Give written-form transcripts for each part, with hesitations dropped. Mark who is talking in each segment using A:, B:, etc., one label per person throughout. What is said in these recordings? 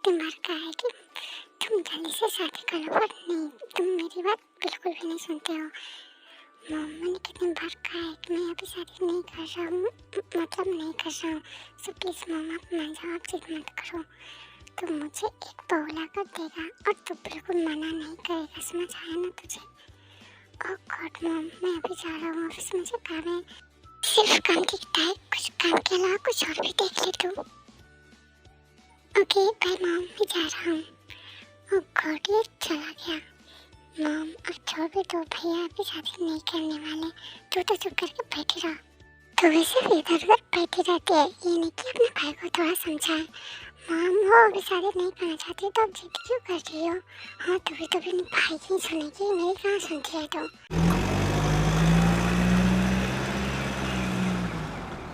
A: इतने बार कहा है कि तुम जल्दी से शादी कर लो, पर नहीं, तुम मेरी बात बिल्कुल भी नहीं सुनते हो। मैंने कितनी बार कहा है कि मैं अभी शादी नहीं कर रहा हूँ, मतलब नहीं कर रहा हूँ। सो प्लीज़ मम्मा, आप मान जाओ, आप जिद मत करो। तो मुझे एक बहू ला कर देगा और तू बिल्कुल मना नहीं करेगा, समझ आया ना तुझे? ओह गॉड मॉम, मैं अभी जा रहा हूँ ऑफिस, मुझे काम है। सिर्फ काम दिखता है, कुछ काम के अलावा कुछ और भी देख ले तू। ओके बाय मॉम, मैं जा रहा हूँ। ओह गॉड, ये चला गया। मॉम अब छोड़ भी दो, भैया अभी शादी नहीं करने वाले, तू तो चुप करके बैठी रह। तो वैसे भी इधर उधर बैठी रहती है, ये नहीं कि अपने भाई को थोड़ा समझाए। मॉम वो अभी शादी नहीं करना चाहती तो अब जिद क्यों कर रही हो? हाँ तभी तो अपने भाई की सुनेगी, मेरी कहाँ सुनती है तो।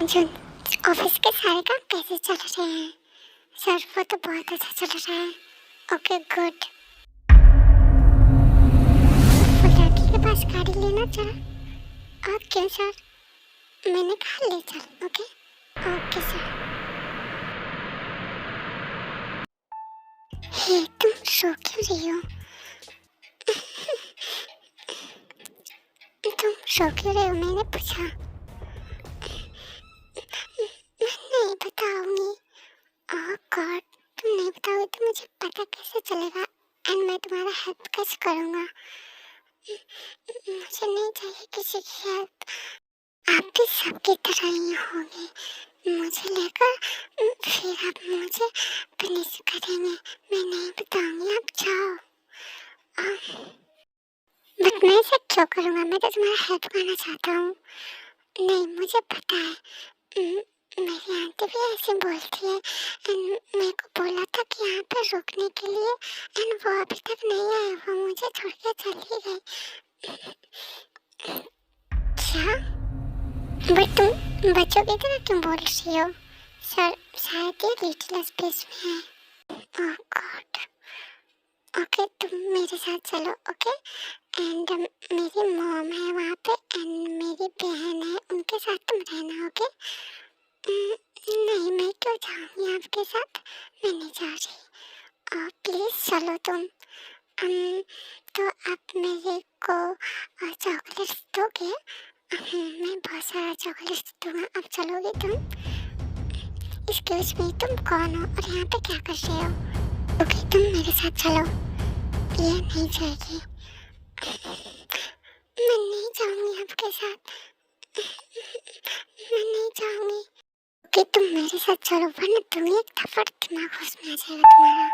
A: जो ऑफिस के सारे काम कैसे चल रहे हैं? सर वो तो बहुत अच्छा चल रहा है। Okay good. वो लड़की के पास गाड़ी लेना चला। और क्यों सर? मैंने कहा ले चल। Okay okay sir. हे तुम सो क्यों रही हो? तुम सो क्यों रही हो, मैंने पूछा। मैं नहीं बताऊंगी। ओह गॉड, तुम नहीं बताओगे तो मुझे पता कैसे चलेगा, एंड मैं तुम्हारा हेल्प कैसे करूँगा? मुझे नहीं चाहिए किसी की हेल्प, आप भी सबकी तरह ही होंगे। मुझे लेकर फिर आप मुझे पनिश करेंगे। मैं नहीं बताऊंगी, आप जाओ। बट मैं ऐसा क्यों करूँगा, मैं तो तुम्हारा हेल्प करना चाहता हूँ। नहीं मुझे पता है, मेरी आंटी भी ऐसे बोलती है, एंड मेरे को बोला था कि यहाँ पर रुकने के लिए, एंड वो अभी तक नहीं आया, वो मुझे छोड़ के चली गई। क्या? बट तुम बच्चों की तरह क्यों बोल रही हो? सर शायद ये लिटिल स्पेस में है। ओह गॉड। ओके तुम मेरे साथ चलो। ओके एंड मेरी मॉम है वहाँ पे, एंड मेरी बहन है, उनके साथ तुम रहना। ओके नहीं मैं क्यों जाऊँगी आपके साथ, मैं नहीं जा रही। प्लीज़ चलो तुम। तो आप मेरे को चॉकलेट्स दोगे? मैं बहुत सारा चॉकलेट्स दूंगा, अब चलोगे तुम? एक्सक्यूज मी, तुम कौन हो और यहाँ पे क्या कर रहे हो? ओके तुम मेरे साथ चलो। ये नहीं जाएगी, मैं नहीं जाऊँगी आपके साथ, मैं नहीं जाऊँगी। ओके तुम मेरे साथ चलो, वरना तुम्हें एक थप्पड़ दिमाग घुस में आ जाएगा तुम्हारा।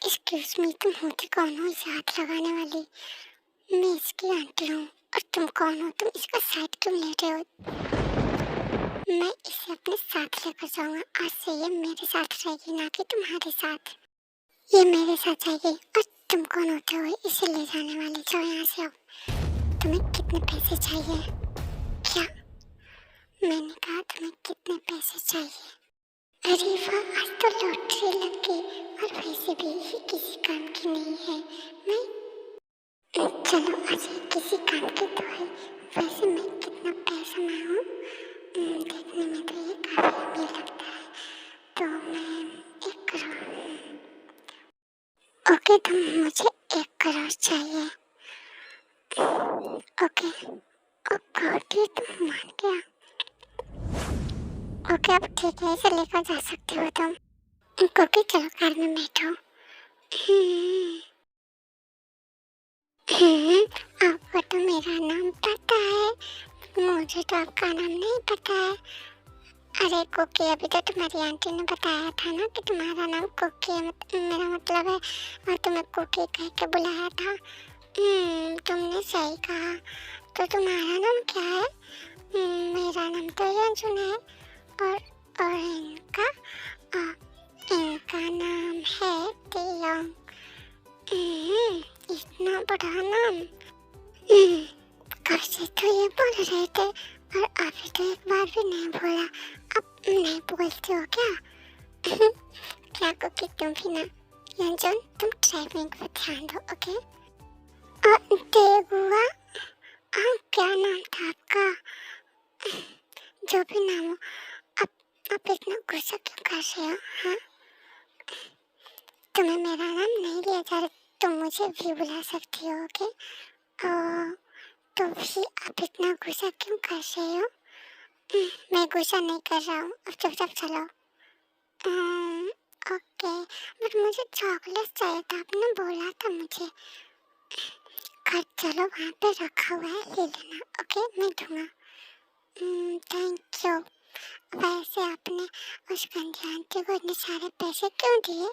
A: एक्सक्यूज मी, तुम होती कौन हो इसे हाथ लगाने वाली? मैं इसकी आंटी हूँ। और तुम कौन हो? तुम इसका साइड क्यों ले रहे हो? मैं इसे अपने साथ लेकर जाऊंगा, आज से ये मेरे साथ रहेगी, ना कि तुम्हारे साथ। ये मेरे साथ जाएगी। और तुम कौन होते हो इसे ले जाने वाले? जाओ यहाँ से आओ। तुम्हें कितने पैसे चाहिए? क्या? मैंने कहा तुम्हें कितने पैसे चाहिए? अरे वाह, आज तो लॉटरी लग गई, और वैसे भी ये किसी काम की नहीं है। मैं चलो आज ये किसी काम की तो है। वैसे मैं कितना पैसा मैं हूँ, देखने में तो ये काफी अमीर लगता है, तो मैं 1 करोड़। ओके तो मुझे 1 करोड़ चाहिए। ओके ओके तुम मान गया। ओके अब ठीक है, इसे लेकर जा सकते हो तुम। ओके चलो कार में बैठो। आपको तो मेरा नाम पता है, मुझे तो आपका नाम नहीं पता है। अरे कुकी, अभी तो तुम्हारी आंटी ने बताया था ना कि तुम्हारा नाम कुकी है, मेरा मतलब है, और तुम्हें कुकी कह के बुलाया था। तुमने सही कहा। तो तुम्हारा नाम क्या है? मेरा नाम तो रंजन है, और इनका इनका नाम है तियोंग। इतना बड़ा नाम। कब से तो ये बोल रहे थे, और अभी तो एक बार भी नहीं बोला। अब नहीं बोलते हो क्या? क्या कुकी तुम भी ना? यंजन तुम ड्राइविंग पर ध्यान दो। ओके देगुआ, क्या नाम था आपका? जो भी नाम हो, आप इतना गुस्सा क्यों कर रहे हो? हाँ तुम्हें मेरा नाम नहीं लिया जा रहा, तुम मुझे भी बुला सकती हो। ओके, तो भी आप इतना गुस्सा क्यों कर रहे हो? मैं गुस्सा नहीं कर रहा हूँ, अब चुपचाप चलो। ओके, बट मुझे चॉकलेट चाहिए था, आपने बोला था मुझे। घर चलो, वहाँ पे रखा हुआ है, ले लेना। ओके, मैं दूंगा। Thank you. वैसे आपने उस गंदी आंटी को इतने सारे पैसे क्यों दिए?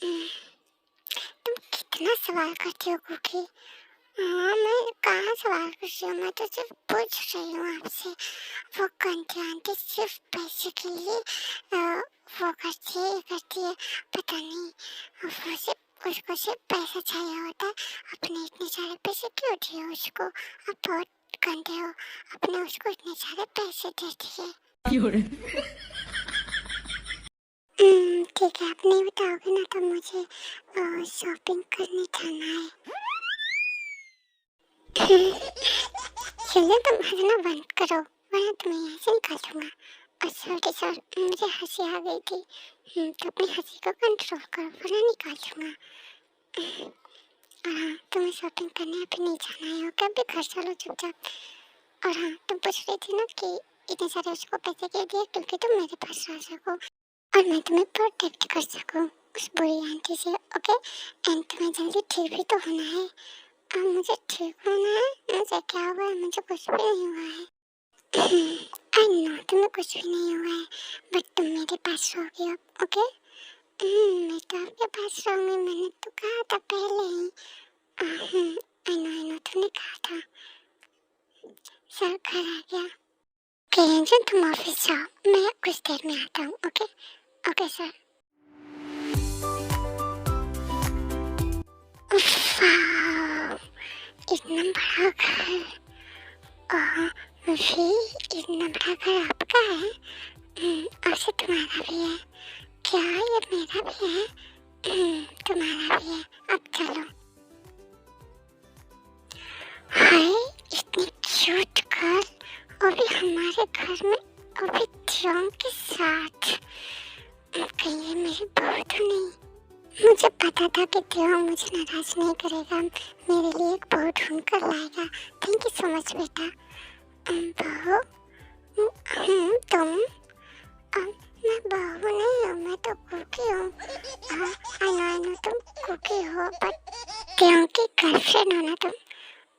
A: तुम कितना सवाल करती हो कुकी? हाँ, मैं कहाँ सवाल कर रही हूँ, मैं तो सिर्फ पूछ रही हूँ आपसे। वो गंदी आंटी सिर्फ पैसे के लिए वो करती है, ये करती है, पता नहीं। वो सिर्फ उसको सिर्फ पैसा चाहिए होता है। आपने इतने सारे पैसे क्यों दिए उसको? आप बहुत गंदे हो, आपने उसको इतने सारे पैसे दे दिए। ठीक है, आप नहीं बताओगे ना तो मुझे शॉपिंग करने जाना है। चलिए, तुम हंसना बंद करो वरना तुम्हें यहाँ से निकाल दूंगा। और सॉरी सर, मुझे हंसी आ गई थी। तो अपनी हंसी को कंट्रोल करो वरना निकाल दूंगा। और हाँ, तुम्हें शॉपिंग करने अभी नहीं जाना है। ओके, अभी घर चलो चुपचाप। और हाँ, तुम पूछ रही थी ना कि इतने सारे उसको पैसे क्यों दिए? क्योंकि तुम मेरे पास रह सको और मैं तुम्हें प्रोटेक्ट कर सकूं उस बुरी आंटी से। ओके, एंड तुम्हें जल्दी ठीक भी तो होना है। अब मुझे ठीक होना है? मुझे क्या हुआ है? मुझे कुछ भी नहीं हुआ है। आई नो तुम्हें कुछ भी नहीं हुआ है, बट तुम मेरे पास रहोगी अब। ओके, मैं तो आपके पास रहूंगी, मैंने तो कहा था पहले ही। आई नो तुमने कहा था। सर घर आ गया। ओके एंजल, तुम ऑफिस जाओ, मैं कुछ देर में आता हूँ। Okay okay sir. वाह, इतना बड़ा घर। भी इतना बड़ा घर आपका है? और से तुम्हारा भी है क्या? ये मेरा भी है। तुम्हारा भी है। अब चलो। हाय, इतनी क्यूट गर्ल, और भी हमारे घर में, और भी त्यों के साथ। कहीं ये मेरी बहू तो नहीं? मुझे पता था कि त्यों मुझे नाराज नहीं करेगा, मेरे लिए एक बहू ढूंढ कर लाएगा। थैंक यू सो मच बेटा। बहू? तुम? मैं बहू नहीं हूँ, मैं तो कुकी हूँ। आई नो तुम कुकी हो, बट त्यों की गर्लफ्रेंड हो ना तुम?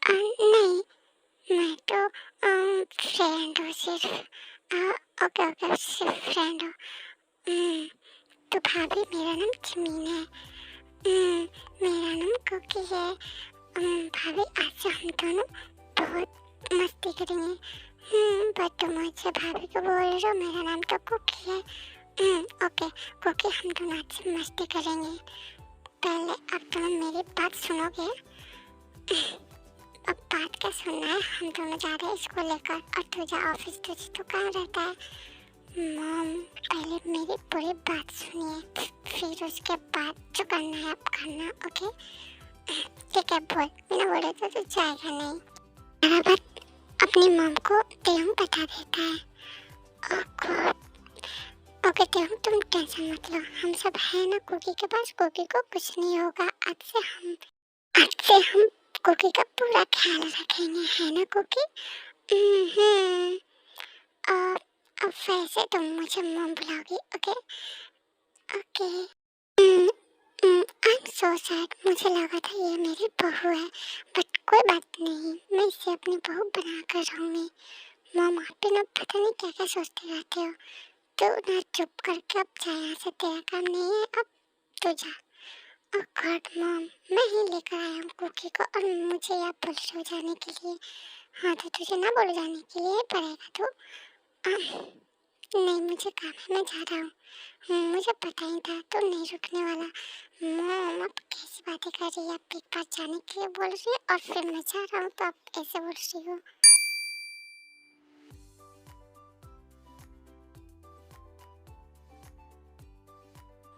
A: नहीं, मैं तो फ्रेंड हूँ सिर्फ। ओके, सिर्फ फ्रेंड हो। तो भाभी, मेरा नाम जमीन है। मेरा नाम कुकी है। भाभी, आज से हम दोनों बहुत मस्ती करेंगे। बट तुम मुझे भाभी को बोल रहे हो, मेरा नाम तो कुकी है। ओके कुकी, हम दोनों आज से मस्ती करेंगे। पहले अब तुम मेरी बात सुनोगे? अब बात क्या सुनना है, हम दोनों जा रहे हैं इसको लेकर, और तुझे ऑफिस, तुझे तो कहाँ रहता है? मॉम, पहले मेरी पूरी बात सुनिए, फिर उसके बाद जो करना है आप करना। ओके ठीक है, बोल। बिना बोले तो तू जाएगा नहीं। मेरा बात अपनी मॉम को त्यों बता देता है। ओके त्यों, तुम टेंशन मत लो, हम सब है ना कुकी के पास। कुकी को कुछ नहीं होगा। आज से हम कुकी का पूरा ख्याल रखेंगे, है ना कुकी? अब वैसे तुम मुझे मॉम बुलाओगी? Okay okay. I am so sad, मुझे लगा था ये मेरी बहू है, बट कोई बात नहीं, मैं इसे अपनी बहू बना कर रहूँगी। मॉम, आप भी ना पता नहीं क्या क्या सोचते रहते हो। तो ना चुप करके अब जा यहाँ से, तेरा काम नहीं है, अब तो जा। ओह गॉड मॉम, मैं ही लेकर आया हूँ कुकी को, और मुझे यहाँ पुलिस हो जाने के लिए। हाँ, तो तुझे ना बोल जाने के लिए पड़ेगा। तो नहीं, मुझे काम है, मैं जा रहा हूँ। मुझे पता ही था तो नहीं रुकने वाला। मॉम, अब कैसी बातें कर रही है? आप एक बार जाने के लिए बोल रही है और फिर मैं जा रहा हूँ, तो आप ऐसे बोल रही हो?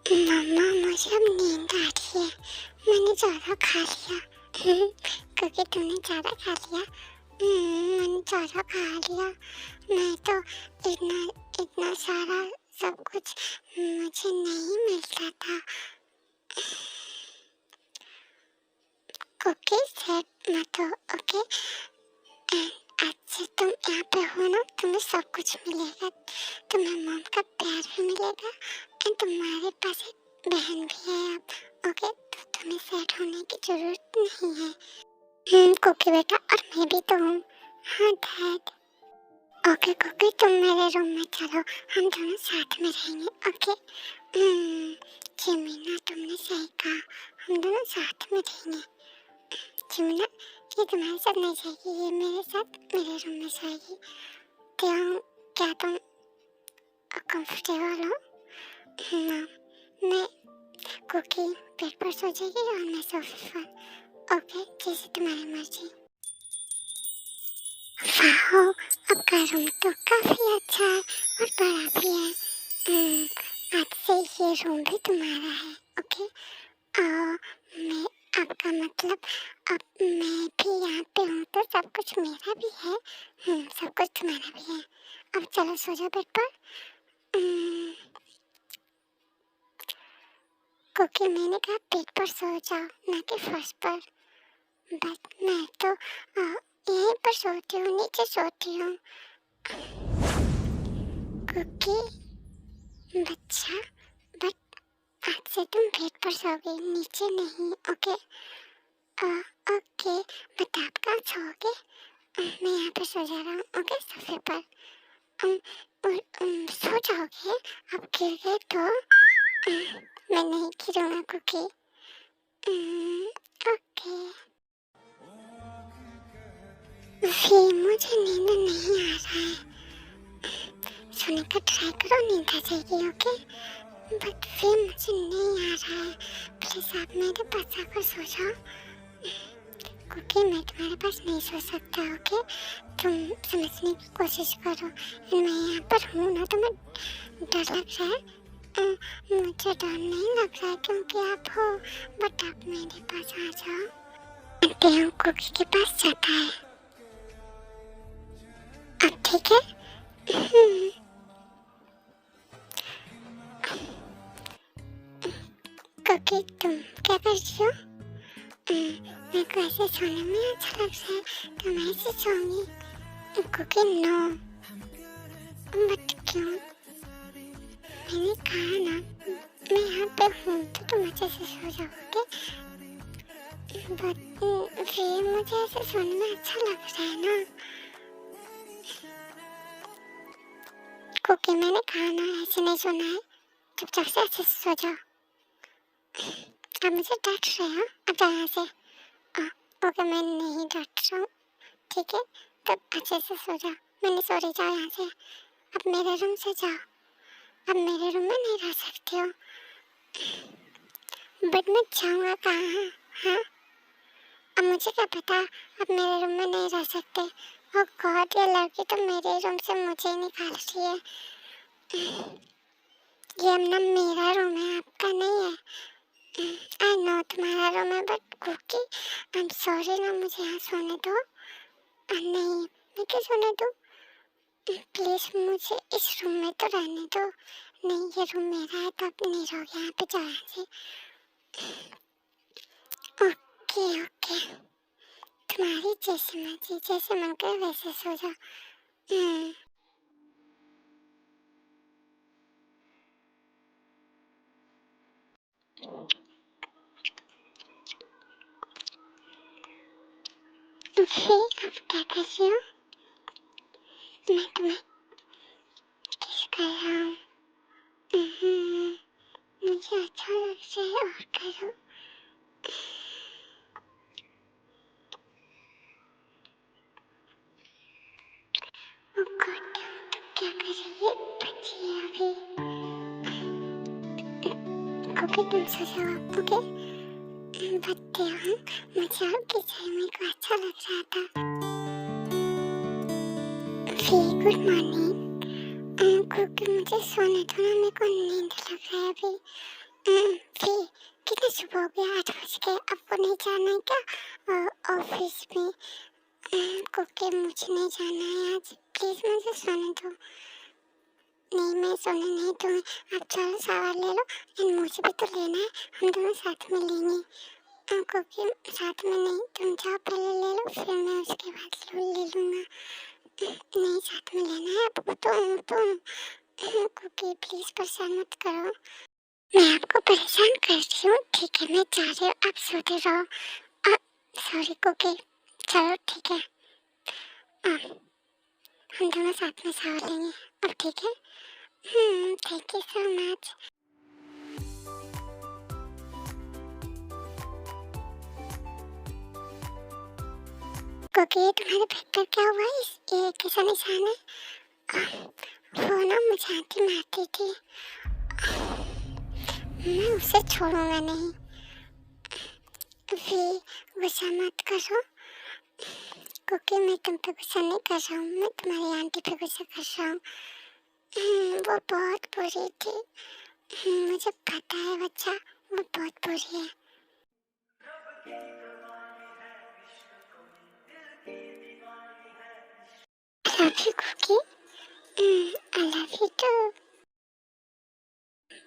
A: मम्मा, मुझे अब नींद आ रही है, मैंने ज़्यादा खा लिया। क्योंकि तुमने ज़्यादा खा लिया? मैंने ज़्यादा खा लिया। मैं तो इतना इतना सारा सब कुछ मुझे नहीं मिलता था। कुकी सेट मत हो, ओके। आज से तुम यहाँ पे हो ना, तुम्हें सब कुछ मिलेगा। तुम्हें मॉम का प्यार भी मिलेगा एंड तुम्हारे पास एक बहन भी है अब, ओके। तो तुम्हें सेट होने की जरूरत नहीं है। कुकी बेटा, और मैं भी तो हूँ। हाँ डैड। ओके कुकी, तुम मेरे रूम में चलो, हम दोनों साथ में रहेंगे, ओके। जिमीना, तुमने सही कहा, हम दोनों साथ में रहेंगे। जिमीना, ये तुम्हारे साथ नहीं जाएगी, ये मेरे साथ मेरे रूम में सोएगी। तो क्या तुम कंफर्टेबल हो? ना, मैं कुकी बेड पर सो जाएगी और मैं सोफे पर, ओके, जैसे तुम्हारी मर्जी। वाह, आपका रूम तो काफी अच्छा है और बड़ा भी है। आज से ये रूम भी तुम्हारा है, ओके। मैं आपका मतलब, अब मैं भी यहाँ पे हूँ तो सब कुछ मेरा भी है। सब कुछ तुम्हारा भी है। अब चलो सो जाओ बेड पर। क्योंकि मैंने कहा बेड पर सो जाओ, ना कि फर्श पर। बट मैं तो यहीं पर सोती हूँ, नीचे सोती हूँ। क्योंकि बच्चा, बट आज से तुम बेड पर सोओगे, नीचे नहीं, ओके। ओके, बट आप कहाँ सोओगे? मैं यहाँ पे सो जा रहा हूँ, ओके, सोफे पर। सो जाओगे? आप गिर गए तो? मैं नहीं गिरूंगा कुकी। ओके। फिर मुझे नींद नहीं आ रहा है। सोने का ट्राई करो, नींद आ जाएगी, ओके। बट फिर मुझे नहीं आ रहा है। प्लीज आप मेरे पास आकर सो जाओ। क्योंकि मैं तुम्हारे पास नहीं सो सकता, ओके। तुम समझने की कोशिश करो। मैं यहाँ पर हूँ ना, तुम्हें डर लग रहा है? मुझे डर नहीं लग रहा है क्योंकि आप हो, बट आप मेरे पास आ जाओ। देव कुकी के पास जाता है। अब ठीक है? कुकी, तुम क्या कर रही हो? मेरे को ऐसे सोने में अच्छा लग रहा है, तो मैं ऐसे सोऊंगी। Cookie no. बट क्यों? मैंने कहा ना, मैं यहाँ पे हूँ तो तुम अच्छे से सो जाओगे। बट फिर मुझे ऐसे सोने में अच्छा लग रहा है ना। कुकी, मैंने कहा ना ऐसे नहीं सोना है, चुपचाप से अच्छे से सो जाओ। अब मुझे डांट रहे हो? अब जाओ यहाँ से। ओके, मैं नहीं डांट रहा हूँ, ठीक है। तब अच्छे से सो जाओ। मैंने सॉरी, जाओ यहाँ से। अब मेरे रूम से जाओ। अब मेरे रूम में नहीं रह सकते हो। बट मैं जाऊँगा कहाँ? हाँ, अब मुझे क्या पता अब मेरे रूम में नहीं रह सकते। ओह गॉड, ये लड़की तो मेरे रूम से मुझे ही निकाल रही है। ये अब ना मेरा रूम है, आपका नहीं है। आई नो तुम्हारा रूम है, but Cookie I am sorry ना, मुझे यहाँ सोने दो। नहीं, मैं क्यों सोने दूँ? प्लीज मुझे इस रूम में तो रहने दो। नहीं, ये रूम मेरा है तो आप नहीं रहोगे यहाँ पे, जाओ यहाँ से। ओके ओके, तुम्हारी जैसी मर्जी, जैसे मन करे वैसे सो जाओ। फिर आप क्या कर रही हो? मैं तुम्हें किस कर रहा हूँ। मुझे अच्छा लग रहा है, और करो। ओ गॉड, क्या कर रही है बच्ची अभी? ओके, तुम सो जाओ, ओके। बच्चे हूँ, मुझे आपकी चाय को अच्छा लग रहा था। फिर गुड मॉर्निंग। क्योंकि मुझे सोने दो ना, मेरे को नींद लग रहा है अभी। फिर कितने सुबह हो गया? 8 बज गए। आपको नहीं जाना है क्या ऑफिस में? क्योंकि मुझे नहीं जाना है आज, प्लीज मुझे सोने दो। नहीं, मैं सोने नहीं दूँगी। आप चलो शावर ले लो एंड मुझे भी तो लेना है, हम दोनों साथ में लेंगे। क्योंकि साथ में नहीं, तुम जाओ पहले ले लो, फिर मैं उसके बाद ले लूँगा। नहीं, साथ में लेना है आपको तो क्योंकि प्लीज़ परेशान मत करो। मैं आपको परेशान कर रही हूँ, ठीक है, मैं जा रही हूँ, आप सोते रहो। सॉरी कुकी, चलो ठीक है। हम दोनों साथ में शावर लेंगे अब, ठीक है? Thank you so much. Cookie, तुम्हारे बैग पर क्या हुआ? ये कैसा निशान है? वो ना मुझे आंटी मारती थी, मैं उसे छोड़ूंगा नहीं। भी गुस्सा मत करो क्योंकि मैं तुम पे गुस्सा नहीं कर रहा हूँ, मैं तुम्हारी आंटी पे गुस्सा कर रहा हूँ। वो बहुत बुरी थी। मुझे पता है बच्चा, वो बहुत बुरी है। Love you Cookie. I love you too.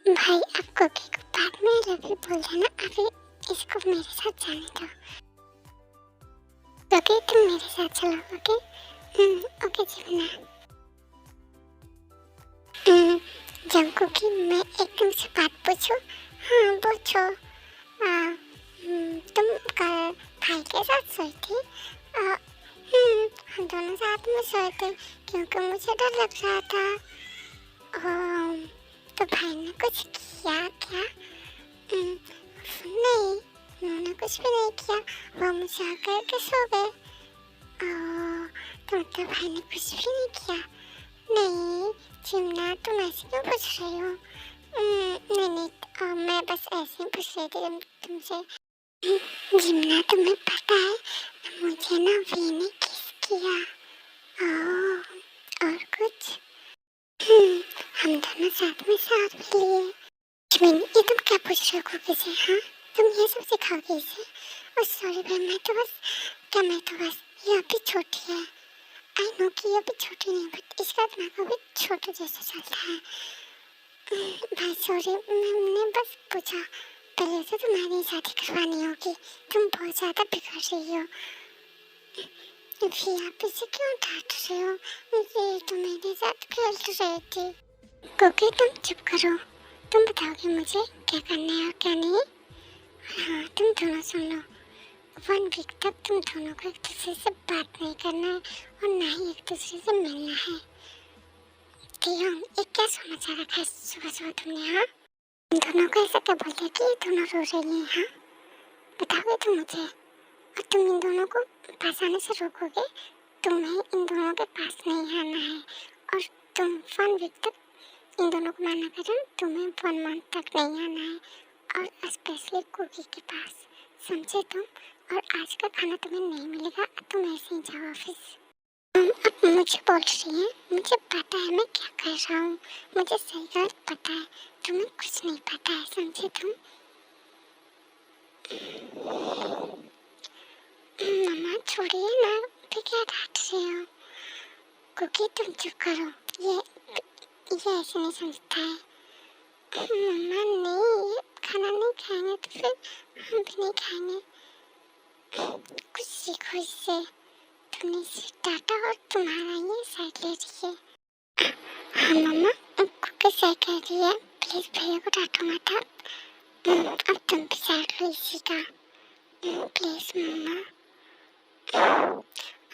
A: भाई आप कुकी को बाद में लव यू बोल देना, अभी इसको मेरे साथ जाने दो। कुकी तुम मेरे साथ चलो, ओके? ओके जीवना। कुकी, मैं एक तुमसे बात पूछूं? हाँ पूछो। तुम कल भाई के साथ सोई थी? हम दोनों साथ में सोए थे क्योंकि मुझे डर लग रहा था। तो भाई ने कुछ किया क्या? नहीं, उन्होंने कुछ भी नहीं किया, वो मुझे आकर के सो गए। तो भाई ने कुछ भी नहीं किया? नहीं चिमना, तुम ऐसे क्यों पूछ रही हो? नहीं, मैं बस ऐसे ही पूछ रही थी तुमसे। जिमना, तुम्हें पता है मुझे ना वी ने किस किया। और कुछ? हम दोनों साथ में साथ भी लिए। जिमिन, ये तुम क्या पूछ रहे हो कुकी से? हाँ, तुम ये सब सिखाओगे इसे? सॉरी भाई, मैं तो बस ये अभी छोटी है। आई नो कि ये अभी छोटी नहीं, बट इसका दिमाग अभी छोटे जैसा चलता है। भाई सॉरी, मैंने बस पूछा। पहले तो तुम्हारी शादी करवानी होगी, तुम बहुत ज़्यादा बिगड़ रही हो। फिर आप इसे क्यों डांट रहे हो? ये तो मेरे साथ खेल रही थी। कुकी तुम चुप करो, तुम बताओगे मुझे क्या करना है और क्या नहीं? हाँ, तुम दोनों सुन लो। 1 वीक तक तुम दोनों को एक दूसरे से बात नहीं करना है और ना ही एक दूसरे से मिलना है। कियोंग, ये क्या समाचार रखा है सुबह सुबह तुमने? हाँ, इन दोनों को ऐसा क्या बोल दिया कि ये दोनों रो रही हैं? हाँ, बताओगे तुम मुझे? और तुम इन दोनों को पास आने से रोकोगे? तुम्हें इन दोनों के पास नहीं आना है। और तुम 1 वीक तक इन दोनों को माना करो, तुम्हें 1 मंथ तक नहीं आना है, और स्पेशली कुकी के पास, समझे तुम? और आज का खाना तुम्हें नहीं मिलेगा, तुम ऐसे ही जाओ ऑफिस। अब मुझे बोल रही है, मुझे पता है मैं क्या कर रहा हूँ, मुझे सही गलत पता है, तुम्हें कुछ नहीं पता है, समझे तुम? मम्मा छोड़िए ना, फिर क्या डांट रही हो? कुकी तुम चुप करो, ये ऐसे नहीं समझता है। मम्मा नहीं, ये खाना नहीं खाएंगे तो फिर हम भी नहीं खाएंगे। कुछ सीखो इससे, तुमने इसे डांटा और तुम्हारा ये साइड ले रही है। हाँ मम्मा, कुकी सही कह रही है, प्लीज भैया को डांटो मत आप। अब तुम भी साइड लो इसी का, प्लीज मम्मा।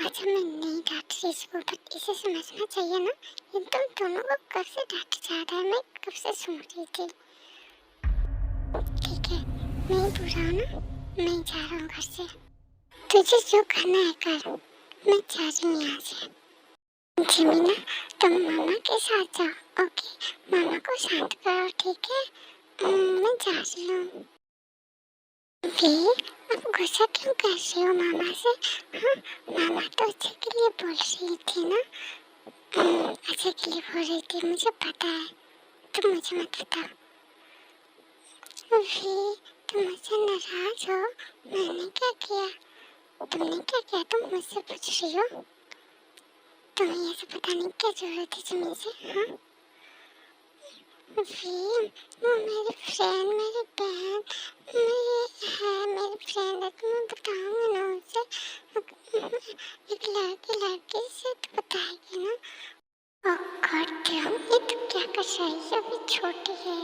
A: अच्छा मैं नहीं डांट रही इसको, बट इसे समझना चाहिए ना, ये तुम दोनों को कब से डांटे जा रहा है, मैं कब से सुन रही थी। ठीक है, मैं ही बुरा हूँ ना, मैं जा रहा हूँ घर से। तुझे जो करना है कर, मैं जा रही हूँ यहाँ से। जिमीना, तुम मामा के साथ जाओ, ओके? मामा को शांत करो, ठीक है? मैं जा रही हूँ। वी, अब गुस्सा क्यों कर रही हो मामा से? हाँ, मामा तो अच्छे के लिए बोल रही थी ना। अच्छे के लिए बोल रही थी, मुझे पता है, तुम मुझे मत बताओ। वी, तुम मुझसे नाराज हो? मैंने क्या किया? तुमने क्या किया, तुम मुझसे पूछ रही हो? तुम्हें ये सब बताने की क्या जरूरत है जमीन से? हाँ, फिर वो मेरी फ्रेंड, मेरी बहन, मेरी फ्रेंड है, तो मैं बताऊंगी ना उसे। एक लड़की से तो बताएगी ना। ओह गॉड ड्यूम, ये तो क्या कर रही है, अभी छोटी है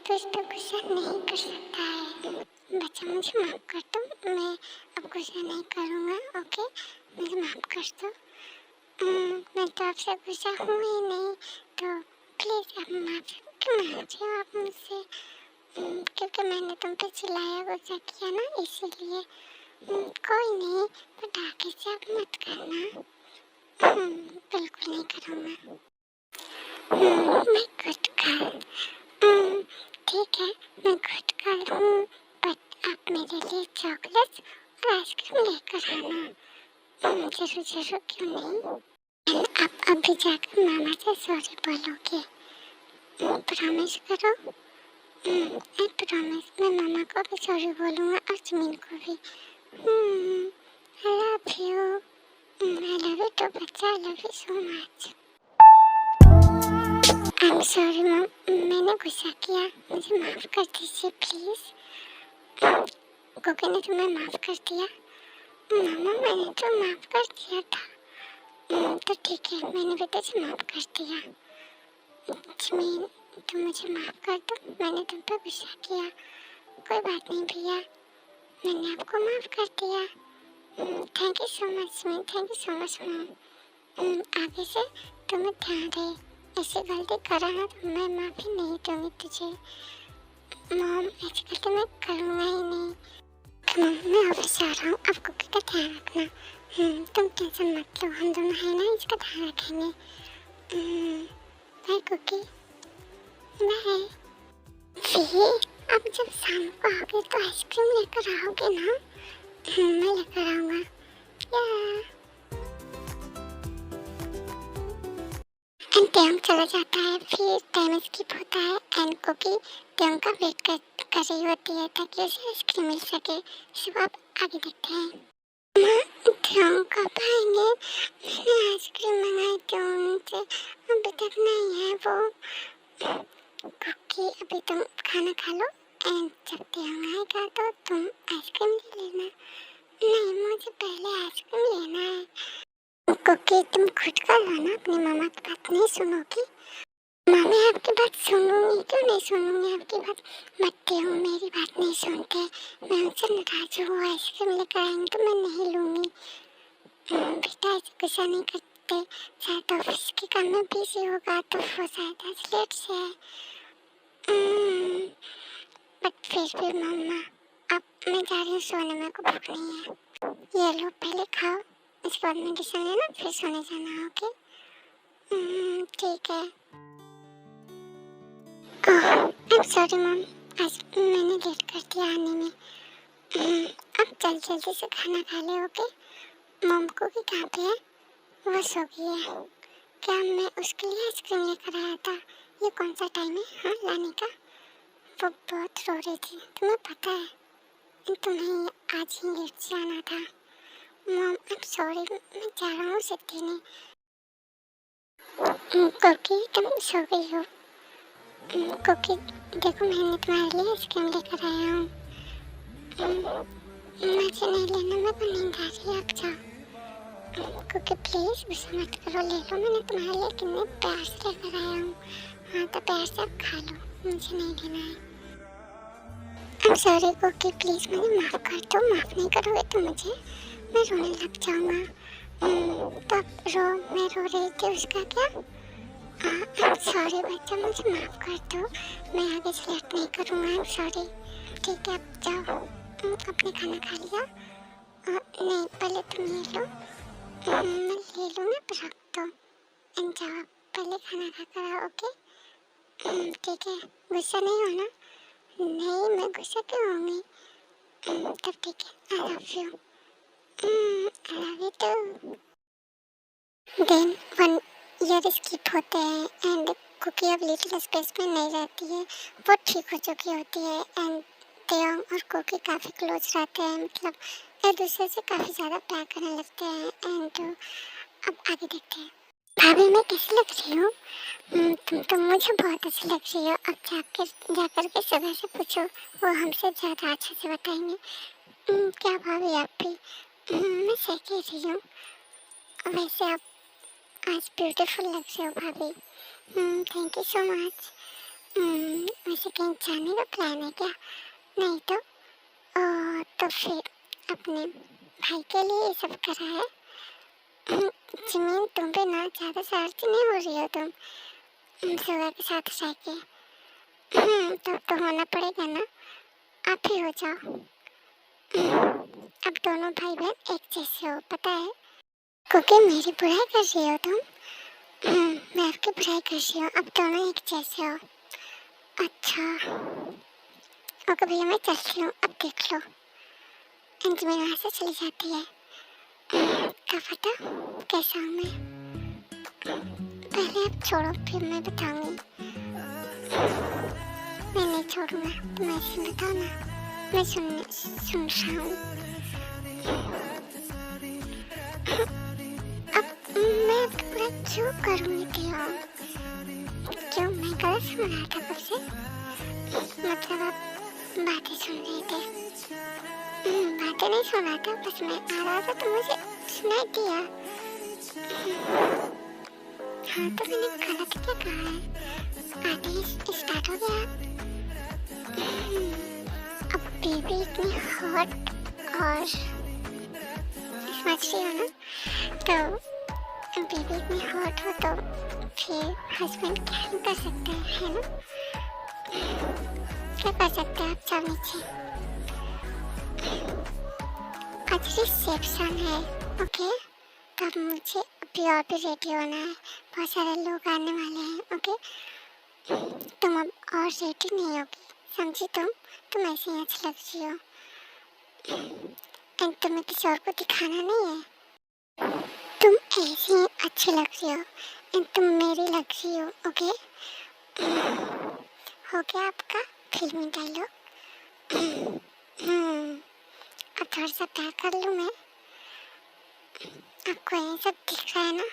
A: तो इस पर गुस्सा नहीं कर सकता है। बच्चा मुझे माफ़ कर दो, मैं अब गुस्सा नहीं करूँगा। ओके, मुझे माफ़ कर दो। मैं तो आपसे गुस्सा हूँ ही नहीं, तो प्लीज़ आप माफ़ी मांगो आप मुझसे। क्योंकि मैंने तुम पे चिल्लाया गुस्सा किया ना, इसीलिए। कोई नहीं, बट आगे से आप मत करना। बिल्कुल नहीं करूँगा। मैं गुड गर्ल। ठीक है, मैं गुड गर्ल हूँ, बट आप मेरे लिए चॉकलेट और आइसक्रीम लेकर आना। जरूर जरूर, क्यों नहीं। आप अभी जाकर मामा से सॉरी बोलोगे। प्रॉमिस करो। आई प्रॉमिस, मैं मामा को भी सॉरी बोलूँगा और जमीन को भी। I love you. I love you too बच्चा, I love you so much. I am sorry mom, मैंने गुस्सा किया, मुझे माफ़ कर दीजिए प्लीज़। कुकी ने तुम्हें माफ़ कर दिया? मामा मैंने तो माफ़ कर दिया था। तो ठीक है, मैंने भी तुझे माफ़ कर दिया। जमीन, तुम मुझे माफ़ कर दो, मैंने तुम पर गुस्सा किया। कोई बात नहीं भैया, मैंने आपको माफ़ कर दिया। थैंक यू सो मच जमीन, thank you so much mom. आगे से तुम्हें ध्यान रहे, ऐसी गलती करा ना तो मैं माफ़ी नहीं दूंगी तुझे। मॉम ऐसी गलती मैं करूँगा ही नहीं। मॉम मैं ऑफिस जा रहा हूँ, आप कुकी का ध्यान रखना। तुम टेंशन मत लो, हम दोनों हैं ना, इसका ध्यान रखेंगे। Bye Cookie, bye. फिर अब जब शाम को आओगे तो आइसक्रीम लेकर आओगे ना? मैं लेकर आऊँगा। या एंड ट्योंग चला जाता है, फिर टाइम स्किप होता है एंड कुकी ट्योंग का वेट कर रही होती है ताकि उसे आइसक्रीम मिल सके। सब आप आगे देखते हैं। माँ ट्योंग कब आएंगे? मैंने आइसक्रीम मंगाई ट्योंग से, अभी तक नहीं है वो। कुकी अभी तुम खाना खा लो एंड जब ट्योंग आएगा तो तुम आइसक्रीम ले लेना। नहीं, मुझे पहले आइसक्रीम लेना है। कुकी तुम खुद का लो ना, अपनी मामा की बात नहीं सुनोगी? मैं आपकी बात सुनूंगी, क्यों नहीं सुनूंगी आपकी बात। बच्चे हो, मेरी बात नहीं सुनते, मैं उनसे नाराज हूँ। आइसक्रीम लेकर आएंगे तो मैं नहीं लूँगी। बेटा ऐसे गुस्सा नहीं करते, शायद ऑफिस के काम में बिजी होगा तो वो शायद आज लेट से है। बट फिर भी मम्मा, अब मैं जा रही हूँ सोने, मेरे को भूख नहीं है। ये लो पहले खाओ, इसके बाद मेडिसिन लेना, फिर सोने जाना। ओके ठीक है। आई एम सॉरी मॉम, आज मैंने लेट कर दिया आने में। अब जल्दी से खाना खा ले। ओके, मॉम को भी कहाँ पे है? वो सो गई है। क्या मैं उसके लिए आइसक्रीम लेकर आया था? ये कौन सा टाइम है हाँ लाने का? वो बहुत रो रही थी, तुम्हें पता है, तुम्हें आज ही लेट जाना था। मॉम आई एम सॉरी, मैं जा रहा हूँ सिद्धि ने। कुकी तुम सो गई हो? कुकी देखो, मैंने तुम्हारे लिए आइसक्रीम लेकर आया हूँ। मुझे नहीं लेना, मेरे को नींद आ रही है, आप जाओ। कुकी प्लीज गुस्सा मत करो, ले लो, मैंने तुम्हारे लिए कितने प्यार से लेकर आया हूँ। हाँ तो प्यार से आप खा लो, मुझे नहीं लेना है। I am sorry Cookie, please मुझे माफ कर दो। माफ नहीं करोगे तो मुझे, मैं रोने लग जाऊँगा। तो अब रो, मैं रो रही थी उसका क्या? सॉरी बच्चा, मुझे माफ़ कर दो, मैं आगे से लेट नहीं करूँगा। आई एम सॉरी। ठीक है, अब जाओ, आपने खाना खा लिया? नहीं, पहले तुम ले लो। मैं ले लूँगा, पर रख दो। जाओ, पहले खाना खा कर आओ। ओके ठीक है, गुस्सा नहीं होना। नहीं, मैं गुस्सा क्यों होंगी? तब ठीक है, I love you. I love you too. Then 1 year skip होते हैं एंड कुकी अब लिटिल स्पेस में नहीं रहती है, वो ठीक हो चुकी होती है एंड ट्योंग और कुकी काफ़ी क्लोज रहते हैं, मतलब एक दूसरे से काफ़ी ज़्यादा प्यार करने लगते हैं। एंड अब आगे देखते हैं। भाभी मैं कैसी लग रही हूँ? तुम तो मुझे बहुत अच्छी लग रही हो। अब जाकर के सुबह से पूछो, वो हमसे ज़्यादा अच्छे से बताएंगे। क्या भाभी आप भी? मैं सही कह रही हूँ। वैसे आप आज ब्यूटीफुल लग रहे हो भाभी। Thank you so much. वैसे कहीं जाने का प्लान है क्या? नहीं तो तो फिर अपने भाई के लिए ये सब करा है। जमीन तुम पे ना ज़्यादा शरारती नहीं हो रही हो तुम? सुबह के साथ रह के तब तो होना पड़ेगा ना, आप ही हो जाओ। अब दोनों भाई बहन एक जैसे हो, पता है? क्योंकि मेरी बुराई कर रही हो तुम। मैं आपकी बुराई कर रही हूँ, अब दोनों एक जैसे हो। अच्छा ओके भैया मैं चलती हूँ, अब देख लो अंजलि वहाँ से चली जाती है। क्या पता कैसा हूँ मैं, पहले आप छोड़ो फिर मैं बताऊंगी। मैं नहीं छोड़ूंगा, तुम ऐसे बताओ ना, मैं सुन रहा हूँ। अब मैं पूरा क्यों करूँगी तेरा? क्यों मैं गलत सुन रहा था कब से? मतलब आप बातें सुन रहे थे? बातें नहीं सुन रहा था, बस मैं आ रहा था तो मुझे सुनाई दिया। हाँ तो मैंने गलत क्या कहा है? आते ही स्टार्ट हो गया। अब बेबी इतनी हॉट और समझ रही हो ना, तो बेबी इतनी हॉट हो तो फिर हस्बैंड क्या नहीं कर सकते है ना? क्या कर सकते हैं आप? चल नीचे, आज रिसेप्शन है। ओके तब मुझे अभी और भी रेडी होना है, बहुत सारे लोग आने वाले हैं। ओके तुम अब और रेडी नहीं होगी, समझी? तुम ऐसे ही अच्छी लग रही हो एंड तुम्हें किसी और को दिखाना नहीं है। तुम ऐसे ही अच्छी लग रही हो एंड तुम मेरी लग रही हो। ओके हो गया आपका फिल्मी डायलॉग। अब थोड़ा सा प्यार कर लूँ मैं, आपको ये सब दिख रहा है ना?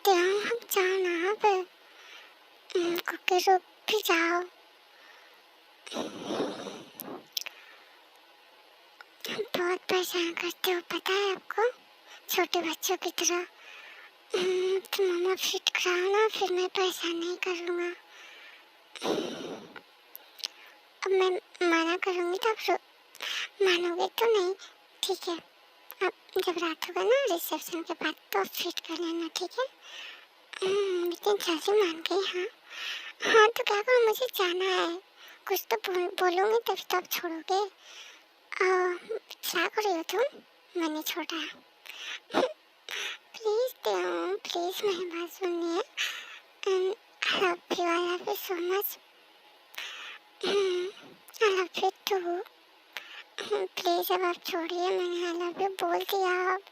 A: तो हम जाओ ना, अब कुके रुक भी जाओ। बहुत परेशान करते हो पता है आपको, छोटे बच्चों की तरह। तो मामा फिट कराओ ना, फिर मैं परेशान नहीं करूँगा। अब मैं मना करूँगी तो आप मानोगे तो नहीं? ठीक है, अब जब रात होगा ना रिसेप्शन के बाद तो फिट कर लेना, ठीक है? लेकिन जल्दी मान गई। हाँ हाँ तो क्या करूँ, मुझे जाना है। कुछ तो बोलूँगी तभी तो आप छोड़ोगे। क्या कर रही हो तुम? मैंने छोड़ा। प्लीज प्लीज मेरी बात सुनिए। I love you so much. I love you too. Please अब आप छोड़िए, मैंने आई लव यू बोल दिया। आप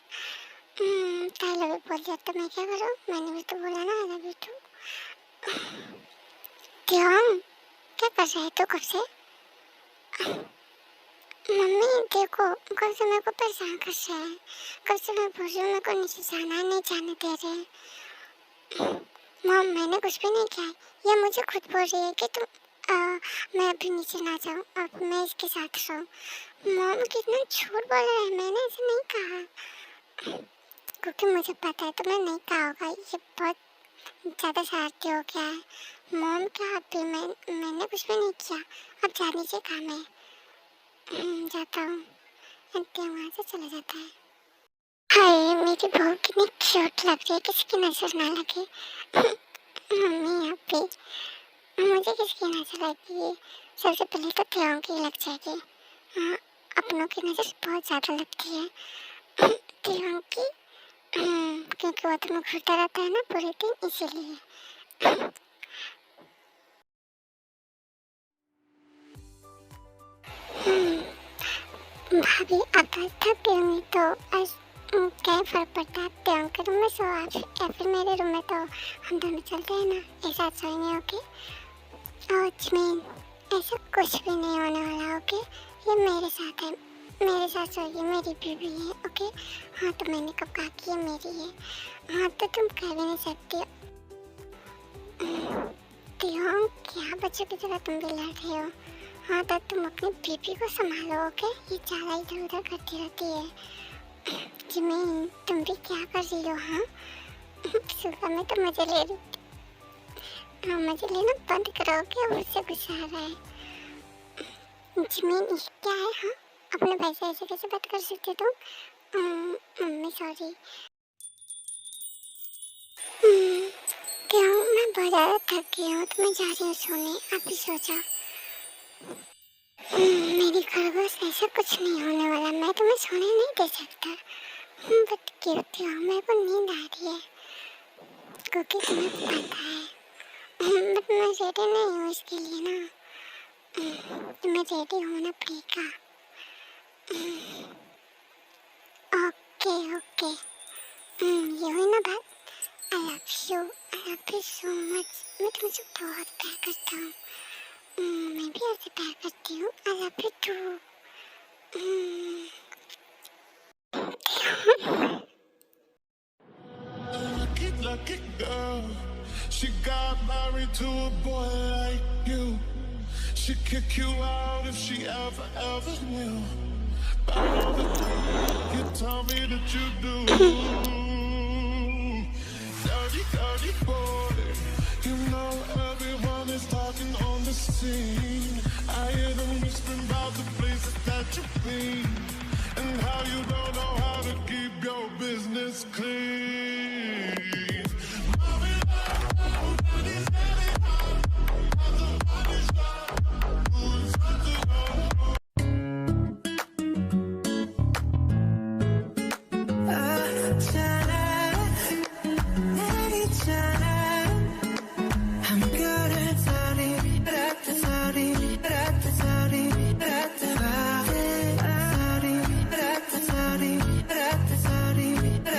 A: आई लव यू बोल दिया तो मैं क्या करूँ? मैंने भी तो बोला ना आई लव यू टू। क्यों क्या कर रहे हैं तो कब से? मम्मी देखो कब से मेरे को परेशान कर रहे हैं, कब से मैं बोल रही हूँ मेरे को नीचे जाना नहीं जाने दे रहे। मम मैंने कुछ भी नहीं किया है, ये मुझे खुद बोल रही है कि तुम मैं अभी नीचे ना जाऊँ, अब मैं इसके साथ रहूँ। मम कितना झूठ बोल रहे हैं, मैंने ऐसे नहीं कहा। क्योंकि मुझे पता है तुम्हें नहीं कहा होगा, ये बहुत ज़्यादा शरारती हो गया है। मम क्या अभी मैंने कुछ भी नहीं किया, अब जा नीचे काम है। जाता हूँ। आंटी वहाँ से चला जाता है। हाय मेरी बहू कितनी क्यूट लग रही है, किसी की नजर ना लगे। मम्मी यहाँ पे मुझे किसकी नजर लगेगी? सबसे पहले तो त्यों की लग जाएगी। हाँ अपनों की नजर बहुत ज़्यादा लगती है त्यों की, क्योंकि वो तो मैं घूरता रहता है ना पूरे दिन, इसीलिए। भाभी अगर थक गई तो आज क्या फर्क पड़ता है? त्यों के रूम में सो आप या फिर मेरे रूम में, तो हम दोनों चलते हैं ना, एक साथ सोएंगे। ओके? और जमीन ऐसा कुछ भी नहीं होने वाला, ओके। ये मेरे साथ है, मेरे साथ सोइए, मेरी बीवी है, ओके। हाँ तो मैंने कब कहा कि ये मेरी है? हाँ तो तुम कह भी नहीं सकती हो। क्यों, क्या बच्चों की तरह तुम भी लड़ रहे हो? हाँ तो तुम अपनी बीवी को संभालो, ओके। ये ज़्यादा इधर उधर करती रहती है। जिमीन तुम भी क्या कर रही हो? हाँ सुबह में तो मजे ले रही थी, हाँ मजे लेना बंद करोगे? मुझसे गुस्सा आ रहा है। जिमीन ये क्या है? हाँ अपने भाई से ऐसे कैसे बात कर सकते तुम? Mummy sorry. क्यों, मैं बहुत ज़्यादा थक गई हूँ तो मैं जा रही हूँ सोने, आप भी सो जाओ। मेरी खरगोश, ऐसा कुछ नहीं होने वाला, मैं तुम्हें सोने नहीं दे सकता। बट गिरती हो, मेरे को नींद आ रही है क्योंकि तुम्हें पता है। बट मैं रेडी नहीं हूँ इसके लिए ना, तुम्हें रेडी होना पड़ेगा। ओके ओके, ये हुई ना बात। आई लव यू सो मच। मैं तुमसे बहुत प्यार करता हूँ। मैं भी ऐसे प्यार करती हूँ। I love you too.
B: Lucky girl, she got married to a boy like you. She'd kick you out if she ever will. But all the time you tell me that you do. Dirty, dirty boy, you know everyone is talking on the scene. I hear them whispering about the places that you've been.